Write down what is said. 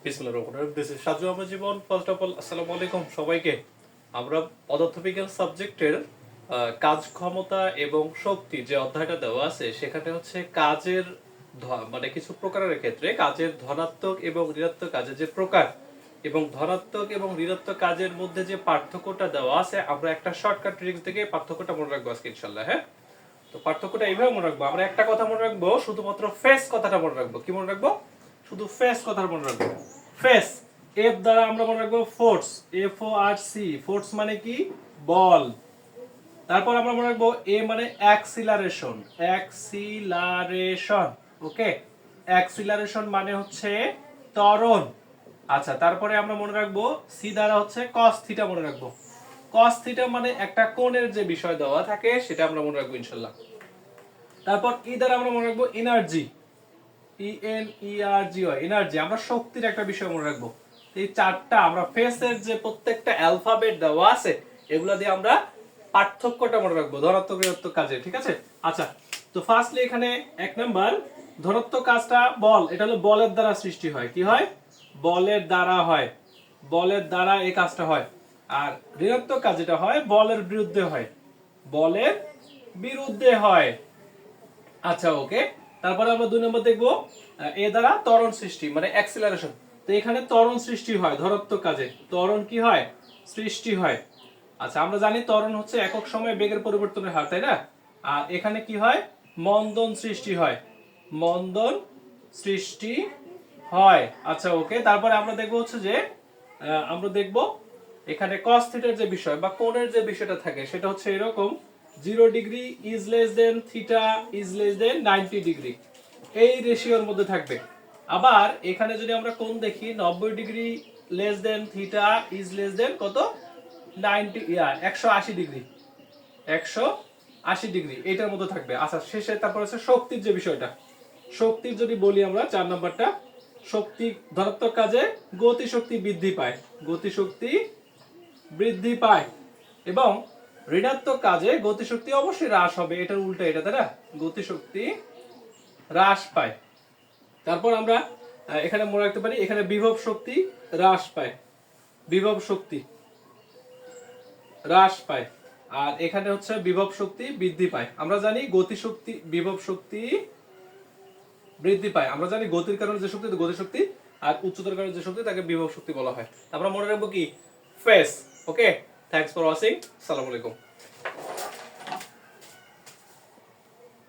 বিসমিল্লাহির রহমানির রহিম। This is Saju Ahmed Jibon. First of all আসসালামু আলাইকুম সবাইকে। আমরা পদার্থবিজ্ঞান সাবজেক্টের কাজ ক্ষমতা এবং শক্তি যে অধ্যায়টা দেওয়া আছে সেখানে হচ্ছে কাজের মানে কিছু প্রকারের ক্ষেত্রে কাজের ধনাত্মক এবং ঋণাত্মক কাজের যে প্রকার এবং ধনাত্মক এবং ঋণাত্মক কাজের মধ্যে যে পার্থক্যটা দেওয়া আছে আমরা একটা শর্টকাট ট্রিক্স থেকে পার্থক্যটা মনে রাখবো আজকে ইনশাআল্লাহ। হ্যাঁ, তো পার্থক্যটা এইভাবে মনে রাখবো। আমরা একটা কথা মনে রাখবো, শুধুমাত্র ফেস কথাটা মনে রাখবো। কি মনে রাখবো? শুধু ফেস কথাটা মনে রাখবো। ফেস এফ দ্বারা আমরা মনে রাখবো ফোর্স, এফ ও আর সি। ফোর্স মানে কি? বল। তারপর আমরা মনে রাখবো এ মানে অ্যাক্সিলারেশন, অ্যাক্সিলারেশন। ওকে, অ্যাক্সিলারেশন মানে হচ্ছে ত্বরণ। আচ্ছা, তারপরে আমরা মনে রাখবো সি দ্বারা হচ্ছে কস থিটা মনে রাখবো। কস থিটা মানে একটা কোণের যে বিষয় দেওয়া থাকে সেটা আমরা মনে রাখবো ইনশাআল্লাহ। তারপর ই দ্বারা আমরা মনে রাখবো এনার্জি, ই এন ই আর জি ওয়াই, এনার্জি। আমরা শক্তির একটা বিষয় মনে রাখবো। এই চারটা আমরা ফেসের যে প্রত্যেকটা অ্যালফাবেট দেওয়া আছে এগুলা দিয়ে আমরা পার্থক্যটা মনে রাখবো ধনাত্মক ঋণাত্মক কাজে। ঠিক আছে? আচ্ছা, তো ফার্স্টলি এখানে এক নাম্বার ধনাত্মক কাজটা বল, এটা হলো বলের দ্বারা সৃষ্টি হয়। কি হয়? বলের দ্বারা হয়, বলের দ্বারা এই কাজটা হয়। আর ঋণাত্মক কাজ যেটা হয় বলের বিরুদ্ধে হয়, বলের বিরুদ্ধে হয়। আচ্ছা, ওকে। তারপরে আমরা দুই নম্বর দেখবো এ দ্বারা ত্বরণ সৃষ্টি মানে অ্যাক্সিলারেশন। তো এখানে ত্বরণ সৃষ্টি হয় ধনাত্মক কাজে। ত্বরণ কি হয়? সৃষ্টি হয়। আচ্ছা, আমরা জানি ত্বরণ হচ্ছে একক সময়ে বেগের পরিবর্তনের হার, তাই না? আর এখানে কি হয়? মন্দন সৃষ্টি হয়, মন্দন সৃষ্টি হয়। আচ্ছা, ওকে। তারপরে আমরা দেখবো হচ্ছে যে আমরা দেখবো এখানে cos থিটার যে বিষয় বা কোণের যে বিষয়টা থাকে সেটা হচ্ছে এরকম, 0 degree is less than theta is less than 90 degree, এই রেশিওর মধ্যে থাকবে। আবার এখানে যদি আমরা কোণ দেখি 90 degree less than theta is less than কত? 180 ডিগ্রি, 180 ডিগ্রি এটার মধ্যে থাকবে। আচ্ছা, শেষে তারপর হচ্ছে শক্তির যে বিষয়টা। শক্তির যদি বলি আমরা 4 নাম্বারটা, শক্তি ধনাত্মক কাজে গতি শক্তি বৃদ্ধি পায়, গতি শক্তি বৃদ্ধি পায়। এবং ঋণাত্মক কাজে গতি শক্তি অবশ্যই হ্রাস হবে, এটার উল্টা এটা, তাই না? গতি শক্তি হ্রাস পায়। তারপর আমরা এখানে মনে রাখতে পারি এখানে বিভব শক্তি হ্রাস পায়, বিভব শক্তি হ্রাস পায়। আর এখানে হচ্ছে বিভব শক্তি বৃদ্ধি পায়। আমরা জানি গতি শক্তি বিভব শক্তি বৃদ্ধি পায়। আমরা জানি গতির কারণে যে শক্তি গতি শক্তি, আর উচ্চতার কারণে যে শক্তি তাকে বিভব শক্তি বলা হয়। আমরা মনে রাখবো কি? Face. Okay, thanks for watching. আসসালামু আলাইকুম।